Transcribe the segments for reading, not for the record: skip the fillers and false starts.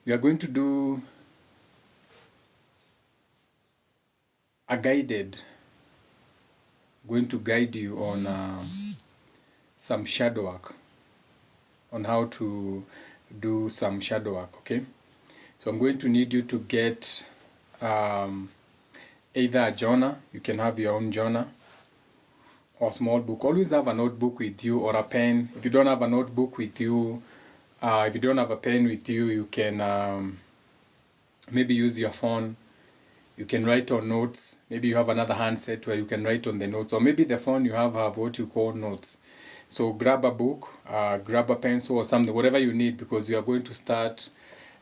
we are going to do a going to guide you on some shadow work, on how to do some shadow work, okay? So I'm going to need you to get either a journal, you can have your own journal, or small book. Always have a notebook with you, or a pen. If you don't have a notebook with you, if you don't have a pen with you, you can maybe use your phone. You can write on notes. Maybe you have another handset where you can write on the notes, or maybe the phone you have what you call notes. So grab a book, grab a pencil or something, whatever you need, because you are going to start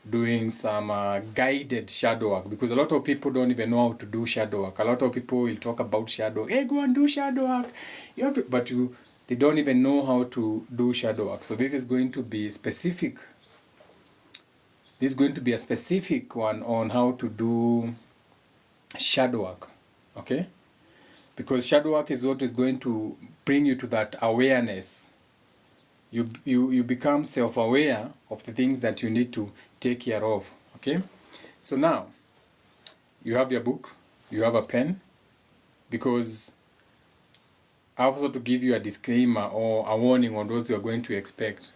doing some guided shadow work, because a lot of people don't even know how to do shadow work. A lot of people will talk about shadow, hey, go and do shadow work, you have to, but they don't even know how to do shadow work. So this is going to be specific. This is going to be a specific one on how to do shadow work, okay? Because shadow work is what is going to bring you to that awareness. You become self-aware of the things that you need to take care of, okay? So now, you have your book, you have a pen, because I also to give you a disclaimer or a warning on what you are going to expect.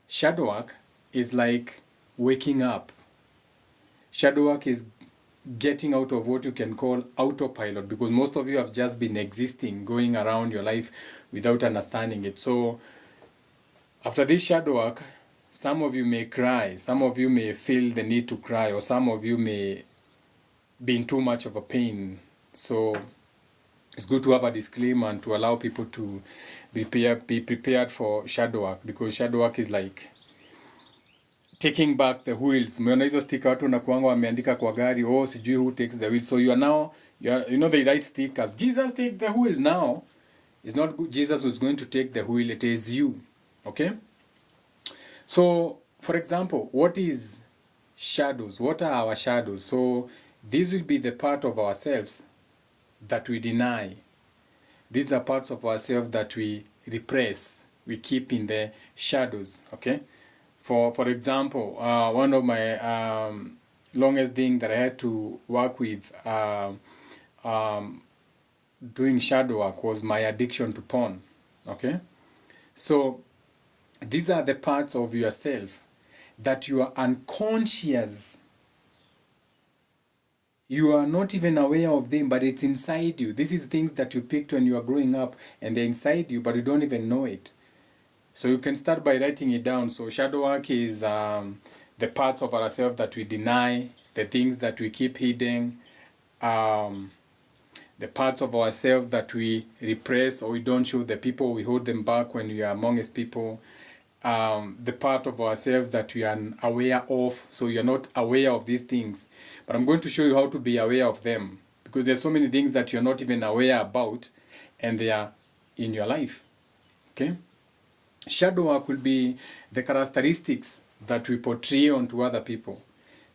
Shadow work is like waking up. Shadow work is getting out of what you can call autopilot, because most of you have just been existing, going around your life without understanding it. So after this shadow work, some of you may cry, some of you may feel the need to cry, or some of you may be in too much of a pain. So it's good to have a disclaimer and to allow people to be prepared for shadow work, because shadow work is like taking back the wheels. Umeona hizo sticker watu nakuanga wameandika kwa gari, oh sijui who takes the wheel. So you are now, you know, they write stickers, Jesus take the wheel. Now it's not Jesus who's going to take the wheel, it is you, okay? So for example, what is shadows? What are our shadows? So these will be the part of ourselves that we deny. These are parts of ourselves that we repress, we keep in the shadows, okay? For example, one of my longest thing that I had to work with doing shadow work was my addiction to porn, okay? So these are the parts of yourself that you are unconscious. You are not even aware of them, but it's inside you. This is things that you picked when you are growing up, and they're inside you, but you don't even know it. So you can start by writing it down. So shadow work is the parts of ourselves that we deny, the things that we keep hidden, the parts of ourselves that we repress or we don't show the people, we hold them back when we are amongst people. The part of ourselves that we are aware of, so you're not aware of these things. But I'm going to show you how to be aware of them, because there's so many things that you're not even aware about, and they are in your life, okay? Shadow work will be the characteristics that we portray onto other people,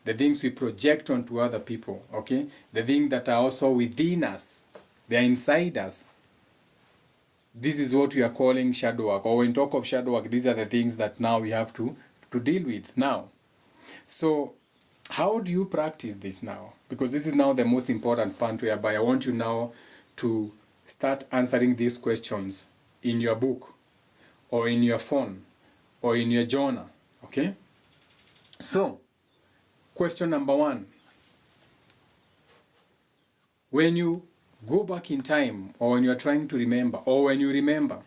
the things we project onto other people, okay? The things that are also within us, they are inside us. This is what we are calling shadow work, or when we talk of shadow work, these are the things that now we have to deal with now. So how do you practice this now? Because this is now the most important part, whereby I want you now to start answering these questions in your book, or in your phone, or in your journal, okay? So, question number 1. When you go back in time, or when you're trying to remember, or when you remember,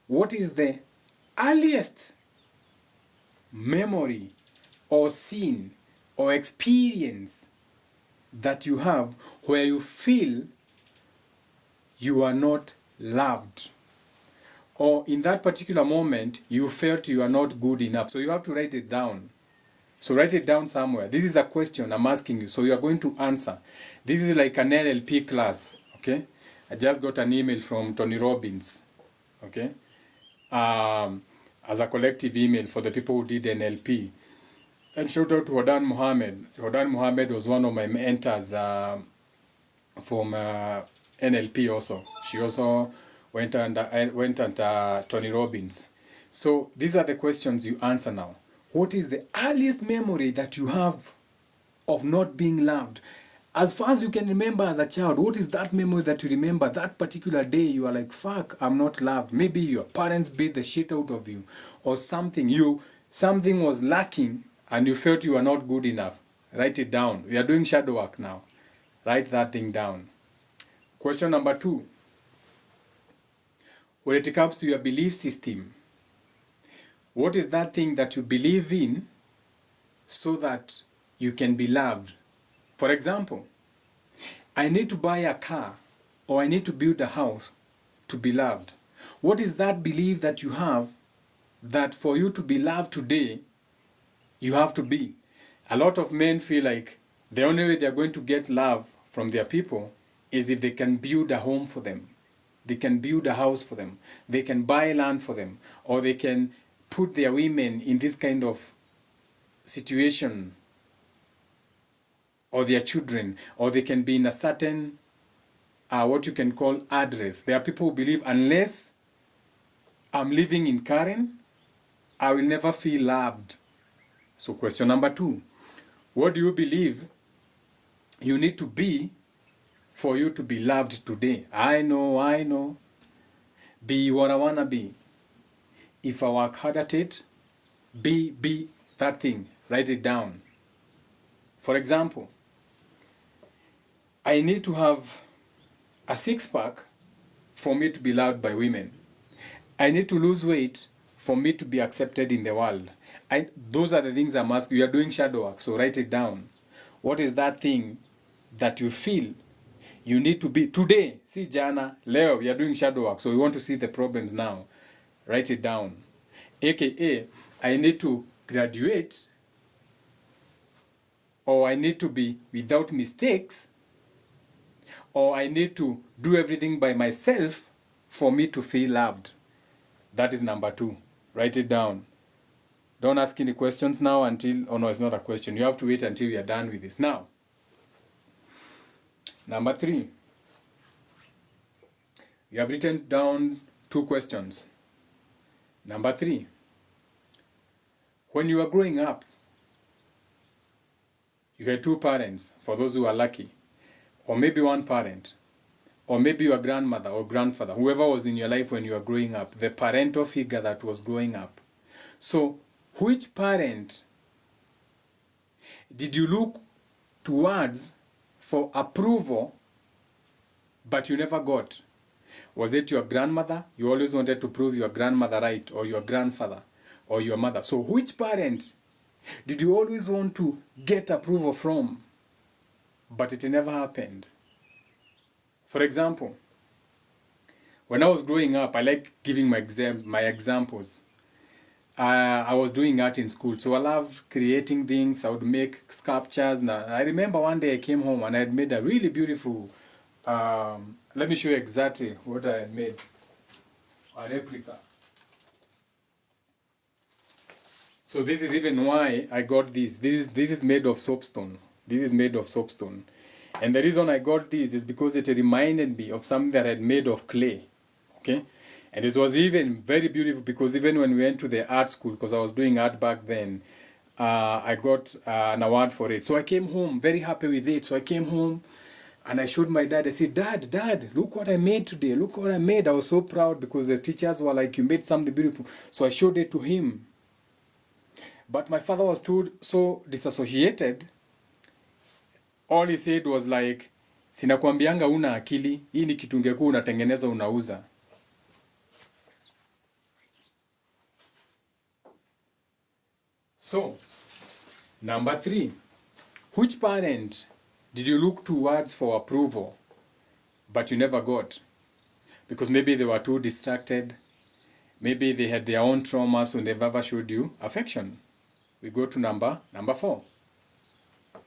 what is the earliest memory or scene or experience that you have where you feel you are not loved? Or in that particular moment, you felt you are not good enough. So you have to write it down. So write it down somewhere. This is a question I'm asking you, so you are going to answer. This is like an NLP class, okay? I just got an email from Tony Robbins, okay? As a collective email for the people who did NLP. And shout out to Hodan Mohammed. Hodan Mohammed was one of my mentors from NLP also. She also went under Tony Robbins. So these are the questions you answer now. What is the earliest memory that you have of not being loved? As far as you can remember as a child, what is that memory that you remember that particular day you are like, fuck, I'm not loved? Maybe your parents beat the shit out of you, or something was lacking and you felt you were not good enough. Write it down. We are doing shadow work now. Write that thing down. Question number 2. When it comes to your belief system, what is that thing that you believe in so that you can be loved? For example, I need to buy a car or I need to build a house to be loved. What is that belief that you have that for you to be loved today, you have to be? A lot of men feel like the only way they're going to get love from their people is if they can build a home for them. They can build a house for them. They can buy land for them. Or they can put their women in this kind of situation, or their children, or they can be in a certain what you can call address. There are people who believe unless I'm living in Karen, I will never feel loved. So question number 2, what do you believe you need to be for you to be loved today? I know. Be what I wanna be. If I work hard at it, be that thing. Write it down. For example, I need to have a 6-pack for me to be loved by women. I need to lose weight for me to be accepted in the world. Those are the things I'm asking. You are doing shadow work, so write it down. What is that thing that you feel you need to be today? See, Jana, Leo, we are doing shadow work, so we want to see the problems now. Write it down. AKA, I need to graduate, or I need to be without mistakes, or I need to do everything by myself for me to feel loved. That is number 2. Write it down. Don't ask any questions now until, oh no, it's not a question. You have to wait until we are done with this. Now, number 3. You have written down 2 questions. Number 3. When you were growing up, you had 2 parents, for those who are lucky, or maybe 1 parent, or maybe your grandmother or grandfather, whoever was in your life when you were growing up, the parental figure that was growing up. So, which parent did you look towards for approval, but you never got? Was it your grandmother? You always wanted to prove your grandmother right, or your grandfather, or your mother. So which parent did you always want to get approval from, but it never happened? For example, when I was growing up, I like giving my examples. I was doing art in school, so I loved creating things. I would make sculptures. Now, I remember one day I came home and I had made a really beautiful, let me show you exactly what I had made, a replica. So this is even why I got this. This is made of soapstone. This is made of soapstone. And the reason I got this is because it reminded me of something that I had made of clay. Okay? And it was even very beautiful because even when we went to the art school, because I was doing art back then, I got an award for it. So I came home very happy with it. So I came home and I showed my dad. I said, Dad, look what I made today. Look what I made. I was so proud because the teachers were like, you made something beautiful. So I showed it to him. But my father was too so disassociated. All he said was like, sinakwambianga una akili, hii ni kitu ungekuwa unatengeneza unauza. So, number 3, which parent did you look towards for approval, but you never got? Because maybe they were too distracted, maybe they had their own traumas, so they never showed you affection. We go to number 4.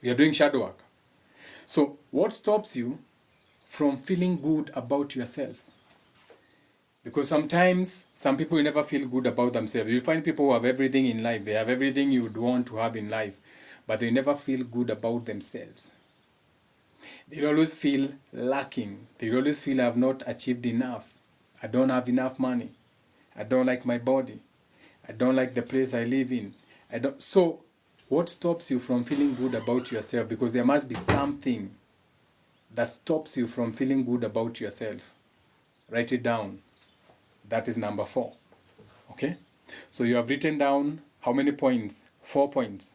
We are doing shadow work. So, what stops you from feeling good about yourself? Because sometimes, some people never feel good about themselves. You find people who have everything in life. They have everything you would want to have in life. But they never feel good about themselves. They always feel lacking. They always feel I have not achieved enough. I don't have enough money. I don't like my body. I don't like the place I live in. I don't. So, what stops you from feeling good about yourself? Because there must be something that stops you from feeling good about yourself. Write it down. That is number 4. Okay? So you have written down how many points? 4 points.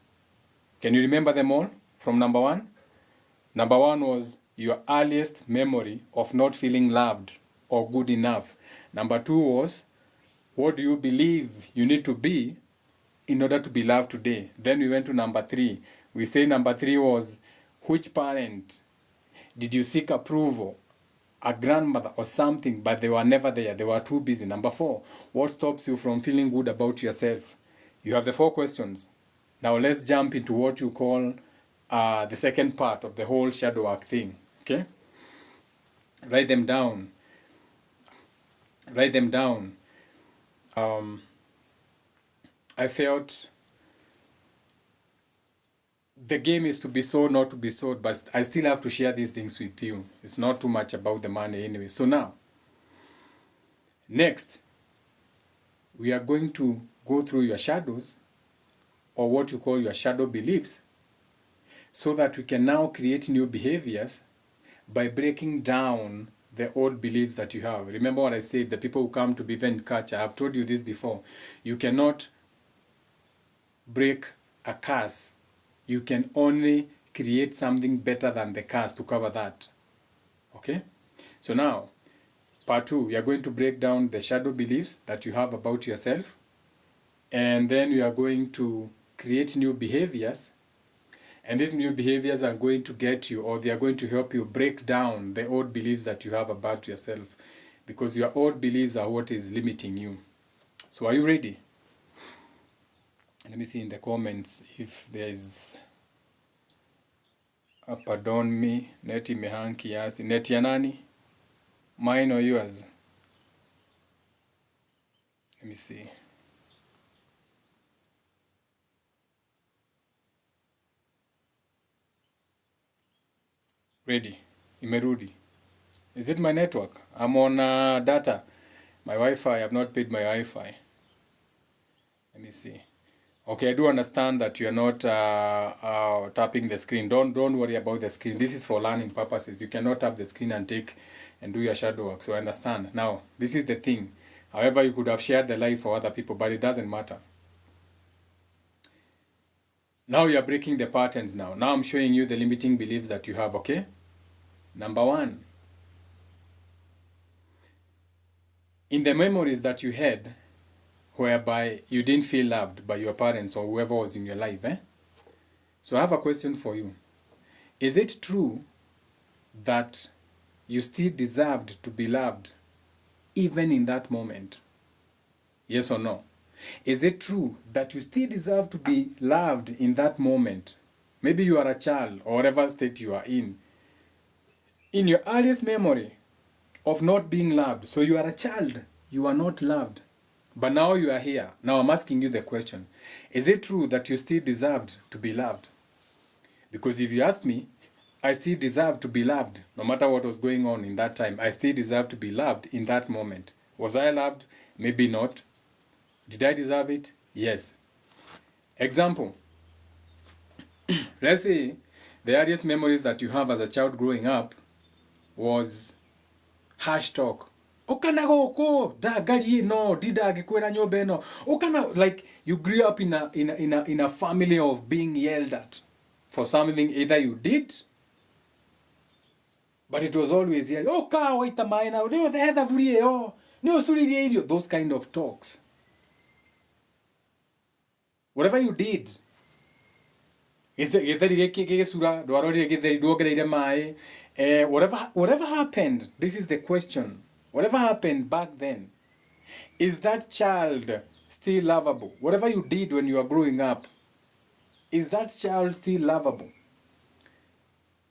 Can you remember them all from number 1? Number 1 was your earliest memory of not feeling loved or good enough. Number 2 was, what do you believe you need to be in order to be loved today? Then we went to number 3. We say number 3 was, which parent did you seek approval? A grandmother or something, but they were never there. They were too busy. Number 4, what stops you from feeling good about yourself? You have the 4 questions. Now let's jump into what you call the second part of the whole shadow work thing. Okay? Write them down. Write them down. I felt the game is to be sold, not to be sold, but I still have to share these things with you. It's not too much about the money anyway. So now, next, we are going to go through your shadows, or what you call your shadow beliefs, so that we can now create new behaviors by breaking down the old beliefs that you have. Remember what I said, the people who come to Bivent Culture, I've told you this before. You cannot break a curse. You can only create something better than the curse to cover that. Okay? So now, part 2, we are going to break down the shadow beliefs that you have about yourself. And then we are going to create new behaviors. And these new behaviors are going to get you, or they are going to help you break down the old beliefs that you have about yourself. Because your old beliefs are what is limiting you. So are you ready? Let me see in the comments if there is a pardon me. Net imehang kiasi. Net ya nani? Mine or yours? Let me see. Ready. Imerudi. Is it my network? I'm on data. My Wi-Fi. I have not paid my Wi-Fi. Let me see. Okay, I do understand that you are not tapping the screen. Don't worry about the screen. This is for learning purposes. You cannot tap the screen and do your shadow work. So I understand. Now, this is the thing. However, you could have shared the live for other people, but it doesn't matter. Now you are breaking the patterns now. Now I'm showing you the limiting beliefs that you have, okay? Number 1. In the memories that you had, whereby you didn't feel loved by your parents or whoever was in your life, So I have a question for you. Is it true that you still deserved to be loved even in that moment? Yes or no? Is it true that you still deserve to be loved in that moment? Maybe you are a child or whatever state you are in. In your earliest memory of not being loved, so you are a child, you are not loved. But now you are here. Now I'm asking you the question. Is it true that you still deserved to be loved? Because if you ask me, I still deserve to be loved. No matter what was going on in that time, I still deserve to be loved in that moment. Was I loved? Maybe not. Did I deserve it? Yes. Example. Let's say the earliest memories that you have as a child growing up was harsh talk. Okana goko da gari no dida gekwera nyobe no. Okana, like you grew up in a family of being yelled at for something either you did, but it was always yelled. Oh ka waita maina no the other vurie oh no suri those kind of talks. Whatever you did, is the whatever happened, this is the question. Whatever happened back then, is that child still lovable? Whatever you did when you were growing up, is that child still lovable?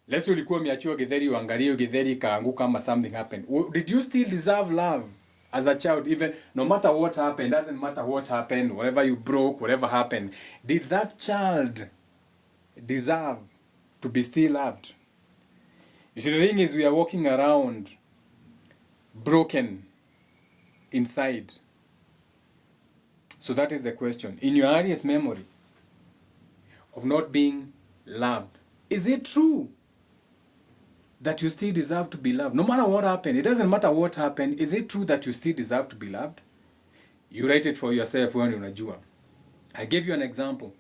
Let's say ulikuwa umeachiwa githeri uangalie githeri kaanguka ama something happened. Did you still deserve love as a child? Even no matter what happened, doesn't matter what happened, whatever you broke, whatever happened, did that child deserve to be still loved? You see, the thing is, we are walking around broken inside? So that is the question. In your earliest memory of not being loved, is it true that you still deserve to be loved? No matter what happened, it doesn't matter what happened, is it true that you still deserve to be loved? You write it for yourself when unajua. I gave you an example.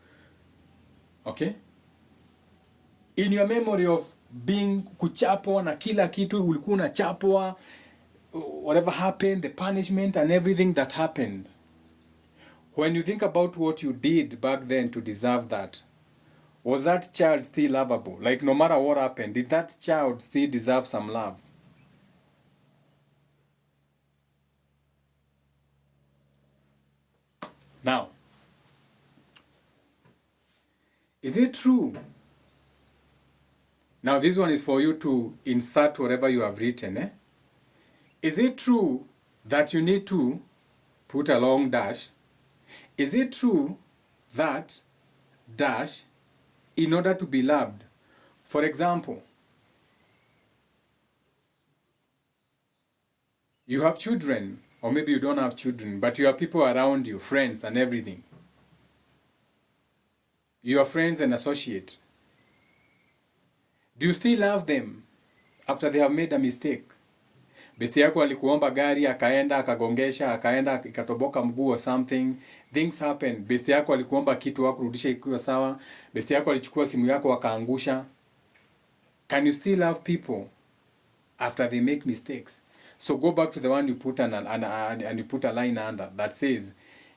Okay? In your memory of being kuchapwa na kila kitu ulikuwa unachapwa, whatever happened, the punishment and everything that happened. When you think about what you did back then to deserve that, was that child still lovable? Like no matter what happened, did that child still deserve some love? Now, is it true? Now this one is for you to insert whatever you have written. Is it true that you need to put a long dash? Is it true that dash in order to be loved? For example, you have children, or maybe you don't have children, but you have people around you, friends and everything. Your friends and associates. Do you still love them after they have made a mistake? Besti yako alikuomba gari, akaenda, akagongesha, akaenda, ikatoboka mguu or something. Things happen. Besti yako alikuomba kitu hakurudisha ikiwa sawa. Besti yako alichukua simu yako akaangusha. Can you still love people after they make mistakes? So go back to the one you put and you put a line under that says,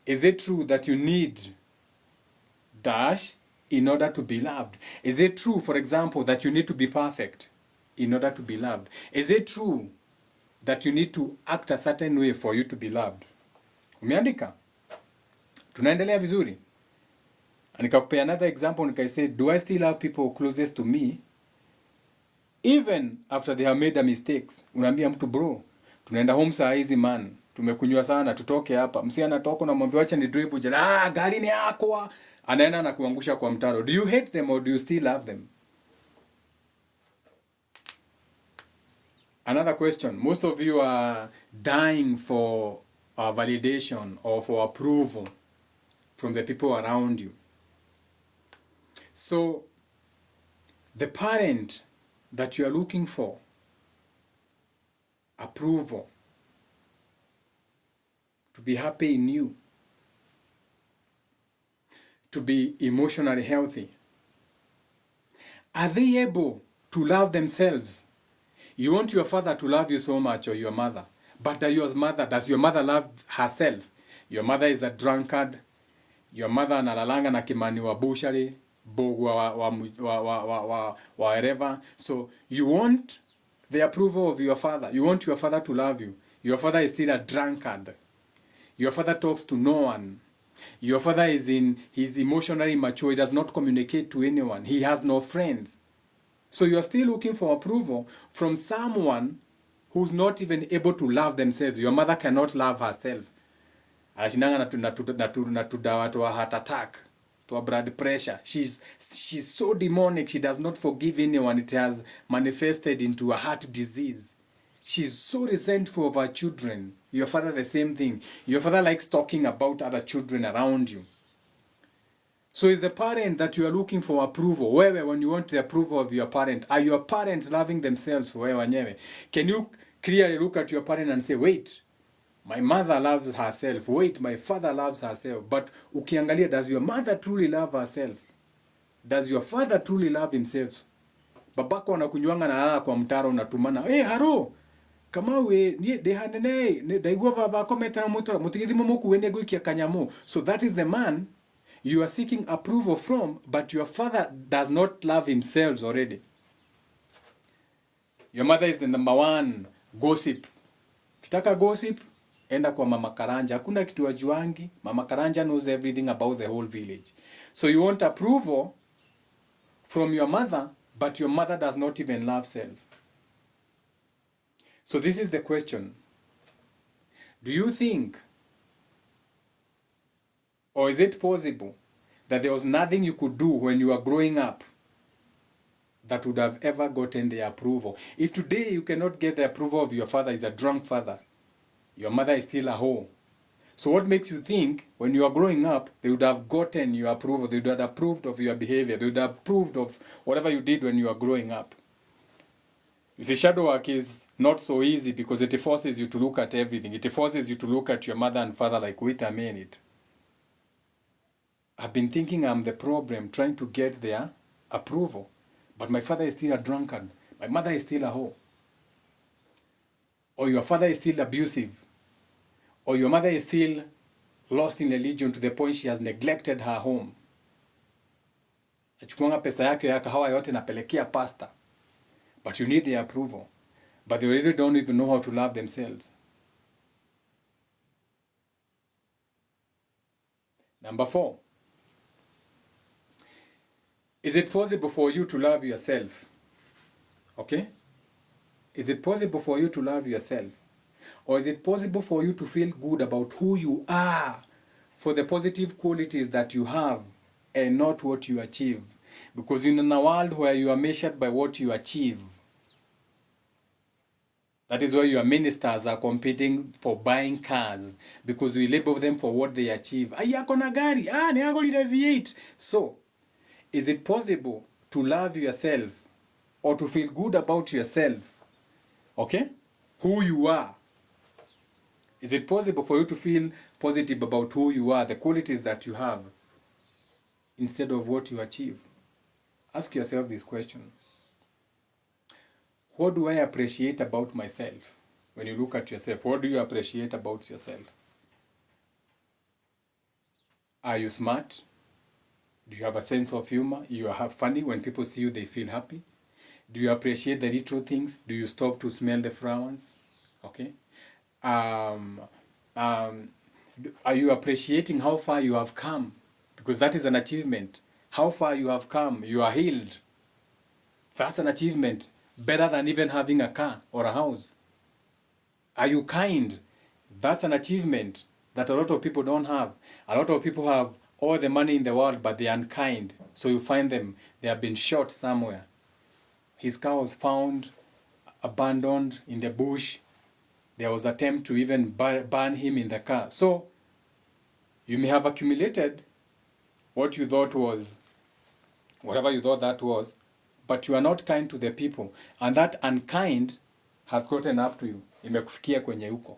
is it true that you need dash in order to be loved? Is it true, for example, that you need to be perfect in order to be loved? Is it true that you need to act a certain way for you to be loved? Umeandika? Tunaendelea vizuri? Nikakupea another example, nikaisay, do I still love people closest to me even after they have made a mistakes? Unaambia mtu, bro, tunaenda home saa hizi man, tumekunywa sana, tutoke hapa. Msi anatoka na mwambia acha ni drive jana, gari ni yako, anaenda na kuangusha kwa mtaro. Do you hate them or do you still love them? Another question. Most of you are dying for validation or for approval from the people around you. So, the parent that you are looking for approval, to be happy in you, to be emotionally healthy, are they able to love themselves? You want your father to love you so much, or your mother, but does your mother love herself? Your mother is a drunkard. Your mother analalanga na kimani wa bushari, bogu wa wherever. So you want the approval of your father. You want your father to love you. Your father is still a drunkard. Your father talks to no one. Your father he's emotionally immature. He does not communicate to anyone. He has no friends. So you are still looking for approval from someone who's not even able to love themselves. Your mother cannot love herself. Anashinanga na tudawa to a heart attack, to a blood pressure. She's so demonic. She does not forgive anyone. It has manifested into a heart disease. She's so resentful of her children. Your father the same thing. Your father likes talking about other children around you. So is the parent that you are looking for approval. Wewe, when you want the approval of your parent, are your parents loving themselves? Wewe wenyewe. Can you clearly look at your parent and say, wait, my mother loves herself. Wait, my father loves herself. But ukiangalia, does your mother truly love herself? Does your father truly love himself? Babako anakunywanga na lala kwa mtaro unatumana, hey, haro, kama we, dehanene, daigua vava kometa na motora, mutigithimo moku wende guikia kanyamo. So that is the man you are seeking approval from, but your father does not love himself already. Your mother is the number one gossip. Kitaka gossip, enda kwa Mama Karanja. Hakuna kitu wajuangi. Mama Karanja knows everything about the whole village. So you want approval from your mother, but your mother does not even love self. So this is the question. Do you think, or is it possible that there was nothing you could do when you were growing up that would have ever gotten the approval? If today you cannot get the approval of your father, is a drunk father, Your mother is still a hoe. So what makes you think when you are growing up, they would have gotten your approval, they would have approved of your behavior, they would have approved of whatever you did when you are growing up? You see, shadow work is not so easy because it forces you to look at everything. It forces you to look at your mother and father like, wait a minute. I've been thinking I'm the problem, trying to get their approval. But my father is still a drunkard. My mother is still a hoe. Or your father is still abusive. Or your mother is still lost in religion to the point she has neglected her home. Achukuanga pesa yake ya kahawa yote napelekea pasta. But you need their approval. But they really don't even know how to love themselves. Number 4. Is it possible for you to love yourself? Okay? Is it possible for you to love yourself? Or is it possible for you to feel good about who you are, for the positive qualities that you have and not what you achieve? Because in a world where you are measured by what you achieve, that is why your ministers are competing for buying cars, because we label them for what they achieve. Yako na gari, ni yako lina V8. So, is it possible to love yourself or to feel good about yourself? Okay? Who you are. Is it possible for you to feel positive about who you are, the qualities that you have, instead of what you achieve? Ask yourself this question. What do I appreciate about myself? When you look at yourself, what do you appreciate about yourself? Are you smart? Do you have a sense of humor? You are funny. When people see you, they feel happy. Do you appreciate the little things? Do you stop to smell the flowers? Okay. Are you appreciating how far you have come? Because that is an achievement. How far you have come. You are healed. That's an achievement. Better than even having a car or a house. Are you kind? That's an achievement that a lot of people don't have. A lot of people have all the money in the world, but they are unkind. So you find them, they have been shot somewhere. His car was found abandoned in the bush. There was an attempt to even burn him in the car. So you may have accumulated what you thought was, whatever you thought that was, but you are not kind to the people. And that unkind has gotten up to you. Imekufikia kwenye uko.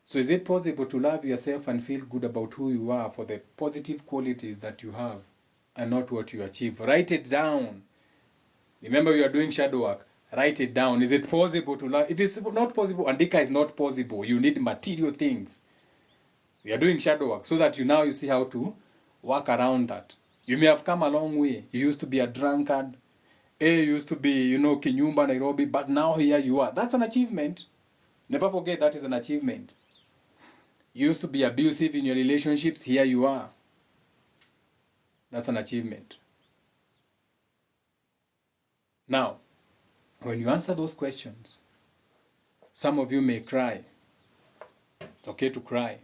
So is it possible to love yourself and feel good about who you are for the positive qualities that you have and not what you achieve? Write it down. Remember, you are doing shadow work. Write it down. Is it possible to love? If it's not possible, Andika is not possible. You need material things. You are doing shadow work so that you see how to work around that. You may have come a long way. You used to be a drunkard. You used to be, Kinyumba, Nairobi, but now here you are. That's an achievement. Never forget that is an achievement. You used to be abusive in your relationships. Here you are. That's an achievement. Now, when you answer those questions, some of you may cry. It's okay to cry.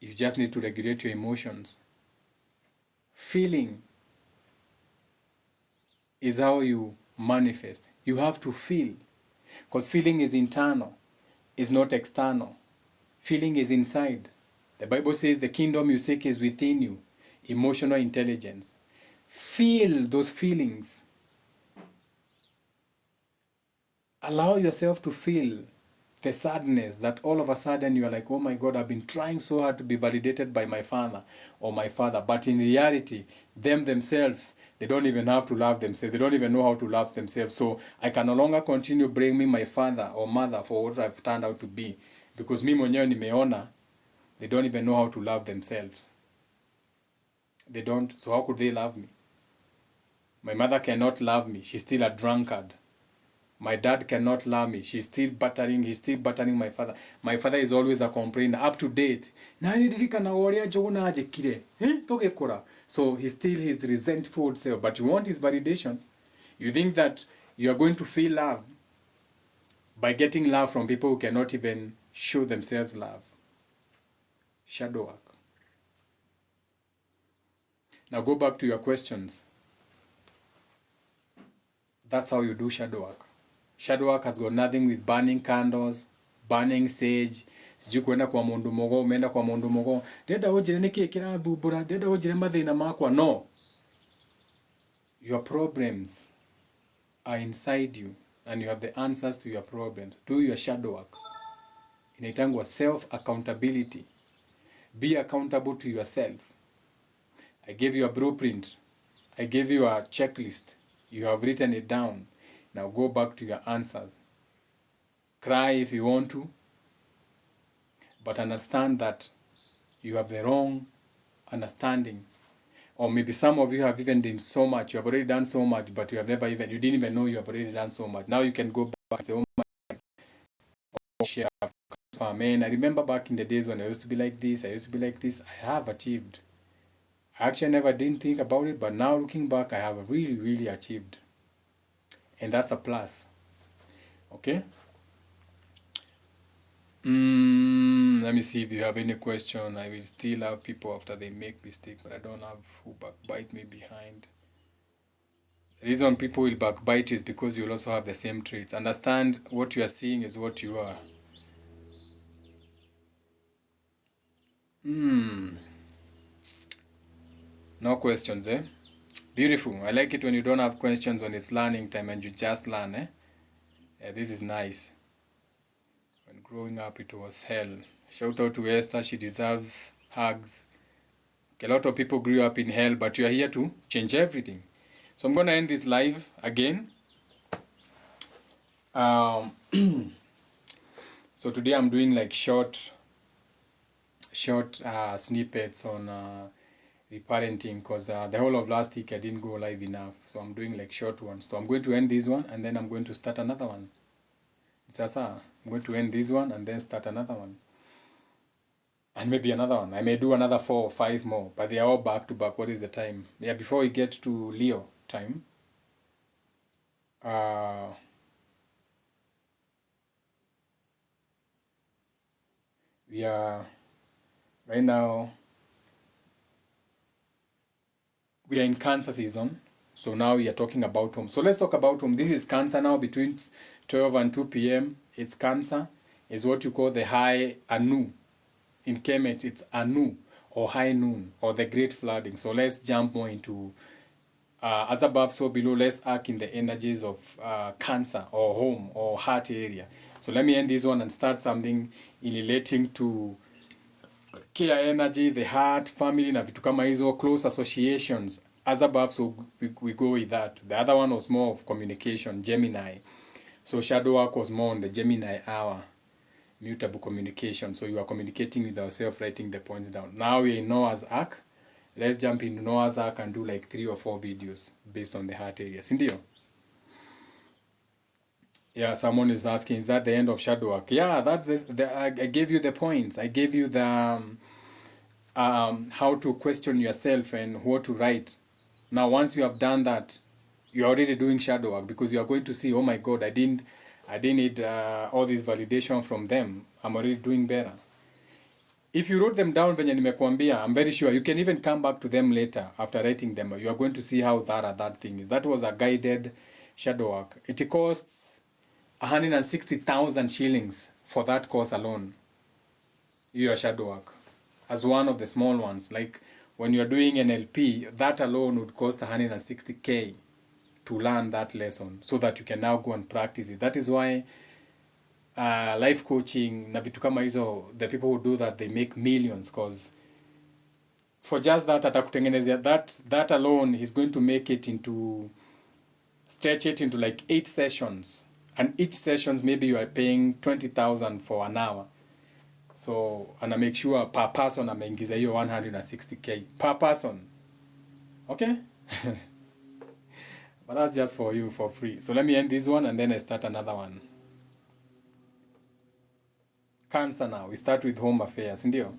You just need to regulate your emotions. Feeling is how you manifest. You have to feel. Because feeling is internal. It's not external. Feeling is inside. The Bible says the kingdom you seek is within you. Emotional intelligence. Feel those feelings. Allow yourself to feel the sadness that all of a sudden you are like, oh my God, I've been trying so hard to be validated by my father or my father. But in reality, themselves, they don't even have to love themselves. They don't even know how to love themselves. So I can no longer continue blaming my father or mother for what I've turned out to be. Because me mwenyewe nimeona, they don't even know how to love themselves. They don't. So how could they love me? My mother cannot love me. She's still a drunkard. My dad cannot love me. He's still battering my father. My father is always a complainer, up to date. So he's still his resentful self. But you want his validation. You think that you are going to feel love by getting love from people who cannot even show themselves love. Shadow work. Now go back to your questions. That's how you do shadow work. Shadow work has got nothing with burning candles, burning sage, sijui kuenda kwa mundu mogo, umeenda kwa mundu mogo, ndenda ujire niki kirathumbura, ndenda ujire mathina makwa. No, your problems are inside you and you have the answers to your problems. Do your shadow work. Inaitangwa self accountability. Be accountable to yourself. I gave you a blueprint. I gave you a checklist. You have written it down. Now go back to your answers. Cry if you want to, but understand that you have the wrong understanding. Or maybe some of you have even done so much. You have already done so much, but you didn't even know you have already done so much. Now you can go back and say, oh my share. Man, I remember back in the days when I used to be like this, I have achieved. I actually never didn't think about it, but now looking back, I have really, really achieved. And that's a plus. Okay? Let me see if you have any question. I will still have people after they make mistakes, but I don't have who backbite me behind. The reason people will backbite you is because you'll also have the same traits. Understand what you are seeing is what you are. No questions, eh? Beautiful. I like it when you don't have questions when it's learning time and you just learn, eh? Yeah, this is nice. When growing up, it was hell. Shout out to Esther. She deserves hugs. A lot of people grew up in hell, but you are here to change everything. So I'm going to end this live again. So today I'm doing like short snippets on reparenting, because the whole of last week I didn't go live enough. So I'm doing like short ones. So I'm going to end this one and then I'm going to start another one. Sasa, I'm going to end this one and then start another one. And maybe another one. I may do another 4 or 5 more, but they are all back to back. What is the time? Yeah, before we get to Leo time. We are right now, we are in Cancer season. So now we are talking about home. So let's talk about home. This is Cancer now, between 12 and 2 p.m. It's Cancer. It's what you call the high Anu. In Kemet, it's Anu or high noon or the great flooding. So let's jump more into as above, so below. Let's arc in the energies of Cancer or home or heart area. So let me end this one and start something in relating to care energy, the heart, family, na vitu kama hizo, close associations. As above, so we go with that. The other one was more of communication, Gemini. So shadow work was more on the Gemini hour, mutable communication. So you are communicating with yourself, writing the points down. Now we're in Noah's Ark. Let's jump into Noah's Ark and do like 3 or 4 videos based on the heart area. Sindio? Yeah, someone is asking, is that the end of shadow work? Yeah, that's I gave you the points. I gave you the how to question yourself and what to write. Now, once you have done that, you're already doing shadow work, because you are going to see, oh my God, I didn't need all this validation from them. I'm already doing better. If you wrote them down venye nimekuambia, I'm very sure you can even come back to them later after writing them. You are going to see how that thing is. That was a guided shadow work. It costs 160,000 shillings for that course alone. Your shadow work, as one of the small ones. Like when you're doing NLP, that alone would cost 160K to learn that lesson, so that you can now go and practice it. That is why life coaching na vitu kama hizo, the people who do that, they make millions, because for just that atakutengenezea that alone, he's going to make it into, stretch it into like 8 sessions, and each sessions maybe you are paying 20,000 for an hour. So and I make sure per person ameingiza hiyo 160K per person. Okay? But that's just for you for free. So let me end this one and then I start another one. Cancer now. We start with home affairs, ndio?